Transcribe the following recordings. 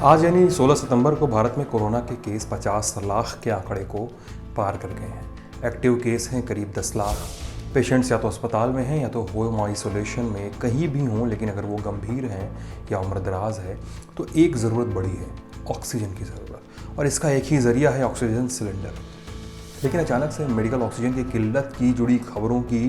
आज यानी 16 सितंबर को भारत में कोरोना के केस 50 लाख के आंकड़े को पार कर गए हैं। एक्टिव केस हैं करीब 10 लाख। पेशेंट्स या तो अस्पताल में हैं या तो होम आइसोलेशन में कहीं भी हों, लेकिन अगर वो गंभीर हैं या उम्रदराज है तो एक ज़रूरत बड़ी है, ऑक्सीजन की ज़रूरत। और इसका एक ही ज़रिया है ऑक्सीजन सिलेंडर। लेकिन अचानक से मेडिकल ऑक्सीजन की किल्लत की जुड़ी खबरों की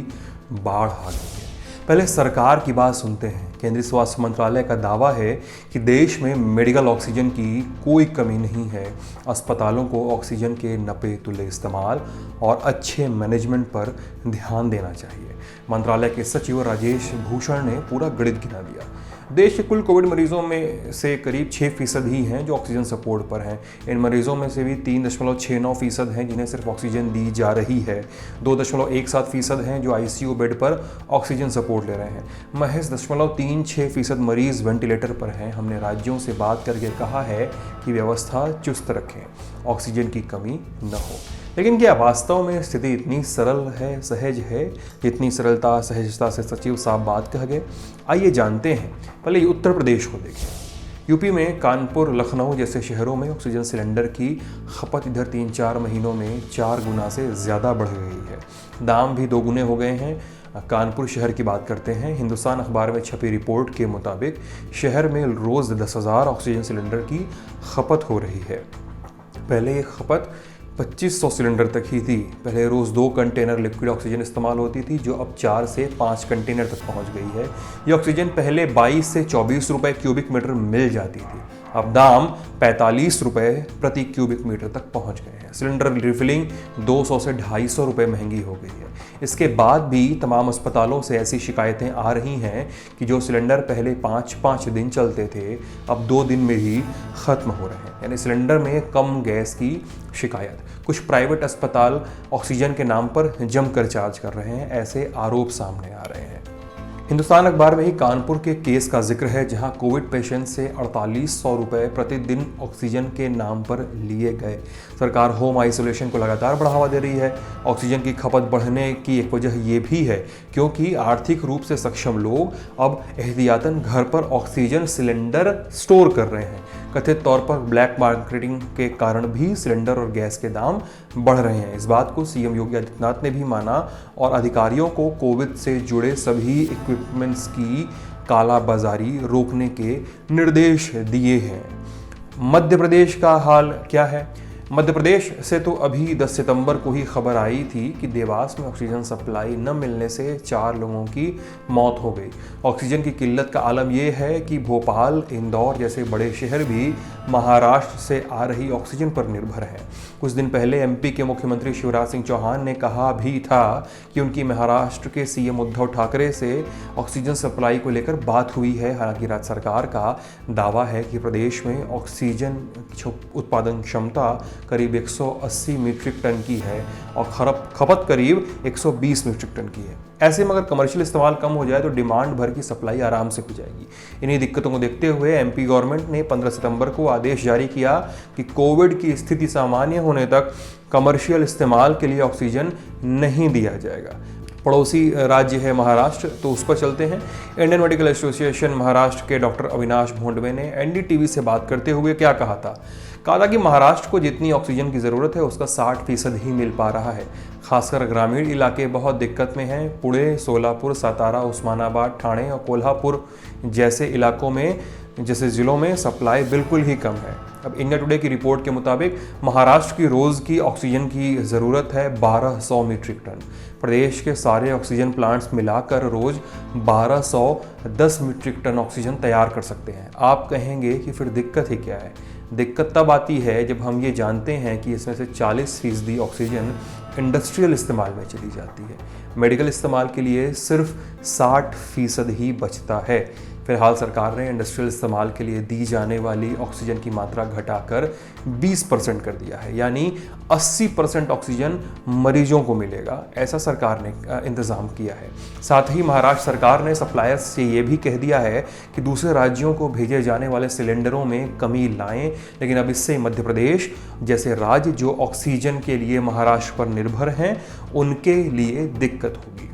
बाढ़ आ गई है। पहले सरकार की बात सुनते हैं। केंद्रीय स्वास्थ्य मंत्रालय का दावा है कि देश में मेडिकल ऑक्सीजन की कोई कमी नहीं है। अस्पतालों को ऑक्सीजन के नपे तुले इस्तेमाल और अच्छे मैनेजमेंट पर ध्यान देना चाहिए। मंत्रालय के सचिव राजेश भूषण ने पूरा गणित गिना दिया। देश के कुल कोविड मरीजों में से करीब 6% ही हैं जो ऑक्सीजन सपोर्ट पर हैं। इन मरीजों में से भी 3.69% हैं जिन्हें सिर्फ ऑक्सीजन दी जा रही है। 2.17% हैं जो आईसीयू बेड पर ऑक्सीजन सपोर्ट ले रहे हैं। महज 0.36% मरीज वेंटिलेटर पर हैं। हमने राज्यों से बात करके कहा है कि व्यवस्था चुस्त रखें, ऑक्सीजन की कमी न हो। लेकिन क्या वास्तव में स्थिति इतनी सरल है, सहज है, जितनी सरलता सहजता से सचिव साहब बात कह गए? आइए जानते हैं। पहले उत्तर प्रदेश को देखें। यूपी में कानपुर, लखनऊ जैसे शहरों में ऑक्सीजन सिलेंडर की खपत इधर 3-4 महीनों में 4 गुना से ज़्यादा बढ़ गई है। दाम भी 2 गुने हो गए हैं। कानपुर शहर की बात करते हैं। हिंदुस्तान अखबार में छपी रिपोर्ट के मुताबिक शहर में रोज़ 10,000 ऑक्सीजन सिलेंडर की खपत हो रही है। पहले ये खपत 2500 सिलेंडर तक ही थी। पहले रोज़ 2 कंटेनर लिक्विड ऑक्सीजन इस्तेमाल होती थी, जो अब 4 से 5 कंटेनर तक पहुंच गई है। ये ऑक्सीजन पहले 22 से 24 रुपए क्यूबिक मीटर मिल जाती थी, अब दाम 45 रुपए प्रति क्यूबिक मीटर तक पहुंच गए हैं। सिलेंडर रिफिलिंग 200 से 250 रुपए महंगी हो गई है। इसके बाद भी तमाम अस्पतालों से ऐसी शिकायतें आ रही हैं कि जो सिलेंडर पहले 5-5 दिन चलते थे, अब 2 दिन में ही ख़त्म हो रहे हैं। यानी सिलेंडर में कम गैस की शिकायत। कुछ प्राइवेट अस्पताल ऑक्सीजन के नाम पर जमकर चार्ज कर रहे हैं, ऐसे आरोप सामने आ रहे हैं। हिंदुस्तान अखबार में ही कानपुर के केस का जिक्र है, जहां कोविड पेशेंट से 4800 रुपए प्रतिदिन ऑक्सीजन के नाम पर लिए गए। सरकार होम आइसोलेशन को लगातार बढ़ावा दे रही है। ऑक्सीजन की खपत बढ़ने की एक वजह यह भी है क्योंकि आर्थिक रूप से सक्षम लोग अब एहतियातन घर पर ऑक्सीजन सिलेंडर स्टोर कर रहे हैं। कथित तौर पर ब्लैक मार्केटिंग के कारण भी सिलेंडर और गैस के दाम बढ़ रहे हैं। इस बात को सीएम योगी आदित्यनाथ ने भी माना और अधिकारियों को कोविड से जुड़े सभी इक्विपमेंट्स की कालाबाजारी रोकने के निर्देश दिए हैं। मध्य प्रदेश का हाल क्या है? मध्य प्रदेश से तो अभी 10 सितंबर को ही खबर आई थी कि देवास में ऑक्सीजन सप्लाई न मिलने से 4 लोगों की मौत हो गई। ऑक्सीजन की किल्लत का आलम यह है कि भोपाल, इंदौर जैसे बड़े शहर भी महाराष्ट्र से आ रही ऑक्सीजन पर निर्भर हैं। कुछ दिन पहले एमपी के मुख्यमंत्री शिवराज सिंह चौहान ने कहा भी था कि उनकी महाराष्ट्र के सीएम उद्धव ठाकरे से ऑक्सीजन सप्लाई को लेकर बात हुई है। हालांकि राज्य सरकार का दावा है कि प्रदेश में ऑक्सीजन उत्पादन क्षमता करीब 180 मीट्रिक टन की है और खपत करीब 120 मीट्रिक टन की है। ऐसे में अगर कमर्शियल इस्तेमाल कम हो जाए तो डिमांड भर की सप्लाई आराम से हो जाएगी। इन्हीं दिक्कतों को देखते हुए एमपी गवर्नमेंट ने 15 सितंबर को आदेश जारी किया कि कोविड की स्थिति सामान्य होने तक कमर्शियल इस्तेमाल के लिए ऑक्सीजन नहीं दिया जाएगा। पड़ोसी राज्य है महाराष्ट्र, तो उस पर चलते हैं। इंडियन मेडिकल एसोसिएशन महाराष्ट्र के डॉक्टर अविनाश भोंडवे ने एनडीटीवी से बात करते हुए क्या कहा था कि महाराष्ट्र को जितनी ऑक्सीजन की ज़रूरत है उसका 60% ही मिल पा रहा है। खासकर ग्रामीण इलाके बहुत दिक्कत में हैं। पुणे, सोलापुर, सातारा, उस्मानाबाद, ठाणे और कोल्हापुर जैसे इलाकों में, जैसे ज़िलों में सप्लाई बिल्कुल ही कम है। अब इंडिया टुडे की रिपोर्ट के मुताबिक महाराष्ट्र की रोज़ की ऑक्सीजन की ज़रूरत है 1200 मीट्रिक टन। प्रदेश के सारे ऑक्सीजन प्लांट्स मिलाकर रोज़ 1210 मीट्रिक टन ऑक्सीजन तैयार कर सकते हैं। आप कहेंगे कि फिर दिक्कत ही क्या है? दिक्कत तब आती है जब हम ये जानते हैं कि इसमें से 40% ऑक्सीजन इंडस्ट्रियल इस्तेमाल में चली जाती है। मेडिकल इस्तेमाल के लिए सिर्फ 60% ही बचता है। फिलहाल सरकार ने इंडस्ट्रियल इस्तेमाल के लिए दी जाने वाली ऑक्सीजन की मात्रा घटाकर 20% कर दिया है, यानी 80% ऑक्सीजन मरीजों को मिलेगा, ऐसा सरकार ने इंतज़ाम किया है। साथ ही महाराष्ट्र सरकार ने सप्लायर्स से ये भी कह दिया है कि दूसरे राज्यों को भेजे जाने वाले सिलेंडरों में कमी लाएं, लेकिन अब इससे मध्य प्रदेश जैसे राज्य जो ऑक्सीजन के लिए महाराष्ट्र पर निर्भर हैं, उनके लिए दिक्कत होगी।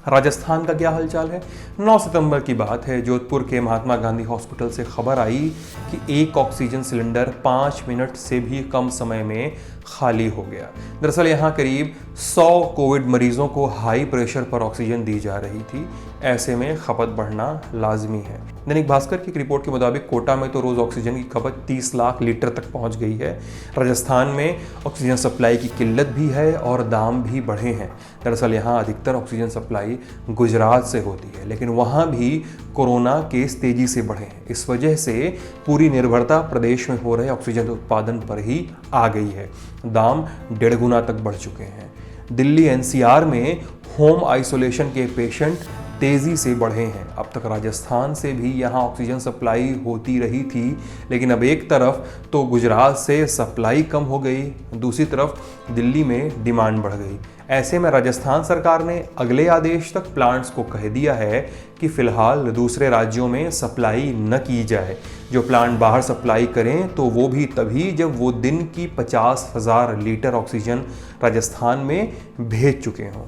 राजस्थान का क्या हालचाल है? 9 सितंबर की बात है। जोधपुर के महात्मा गांधी हॉस्पिटल से खबर आई कि एक ऑक्सीजन सिलेंडर 5 मिनट से भी कम समय में खाली हो गया। दरअसल यहाँ करीब 100 कोविड मरीजों को हाई प्रेशर पर ऑक्सीजन दी जा रही थी। ऐसे में खपत बढ़ना लाजमी है। दैनिक भास्कर की एक रिपोर्ट के मुताबिक कोटा में तो रोज ऑक्सीजन की खपत 30 लाख लीटर तक पहुंच गई है। राजस्थान में ऑक्सीजन सप्लाई की किल्लत भी है और दाम भी बढ़े हैं। दरअसल यहाँ अधिकतर ऑक्सीजन सप्लाई गुजरात से होती है, लेकिन वहाँ भी कोरोना केस तेजी से बढ़े हैं। इस वजह से पूरी निर्भरता प्रदेश में हो रहे ऑक्सीजन उत्पादन पर ही आ गई है। दाम 1.5 गुना तक बढ़ चुके हैं। दिल्ली एनसीआर में होम आइसोलेशन के पेशेंट तेजी से बढ़े हैं। अब तक राजस्थान से भी यहाँ ऑक्सीजन सप्लाई होती रही थी, लेकिन अब एक तरफ तो गुजरात से सप्लाई कम हो गई, दूसरी तरफ दिल्ली में डिमांड बढ़ गई। ऐसे में राजस्थान सरकार ने अगले आदेश तक प्लांट्स को कह दिया है कि फिलहाल दूसरे राज्यों में सप्लाई न की जाए। जो प्लांट बाहर सप्लाई करें तो वो भी तभी जब वो दिन की 50,000 लीटर ऑक्सीजन राजस्थान में भेज चुके हों।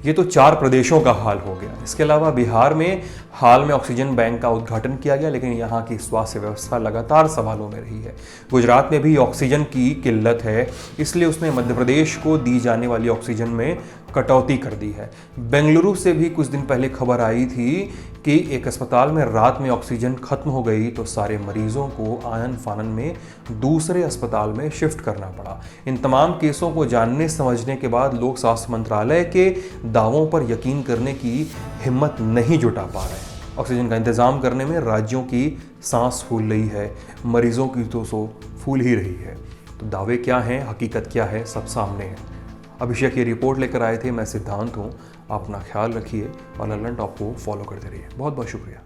ये तो 4 प्रदेशों का हाल हो गया। इसके अलावा बिहार में हाल में ऑक्सीजन बैंक का उद्घाटन किया गया, लेकिन यहाँ की स्वास्थ्य व्यवस्था लगातार सवालों में रही है। गुजरात में भी ऑक्सीजन की किल्लत है, इसलिए उसने मध्य प्रदेश को दी जाने वाली ऑक्सीजन में कटौती कर दी है। बेंगलुरु से भी कुछ दिन पहले खबर आई थी कि एक अस्पताल में रात में ऑक्सीजन खत्म हो गई तो सारे मरीजों को आनन फानन में दूसरे अस्पताल में शिफ्ट करना पड़ा। इन तमाम केसों को जानने समझने के बाद लोग स्वास्थ्य मंत्रालय के दावों पर यकीन करने की हिम्मत नहीं जुटा पा रहे हैं। ऑक्सीजन का इंतजाम करने में राज्यों की सांस फूल रही है, मरीजों की तो फूल ही रही है। तो दावे क्या हैं, हकीकत क्या है, सब सामने है। अभिषेक ये रिपोर्ट लेकर आए थे। मैं सिद्धांत हूँ। आप अपना ख्याल रखिए और ललन टॉप को फॉलो करते रहिए। बहुत बहुत शुक्रिया।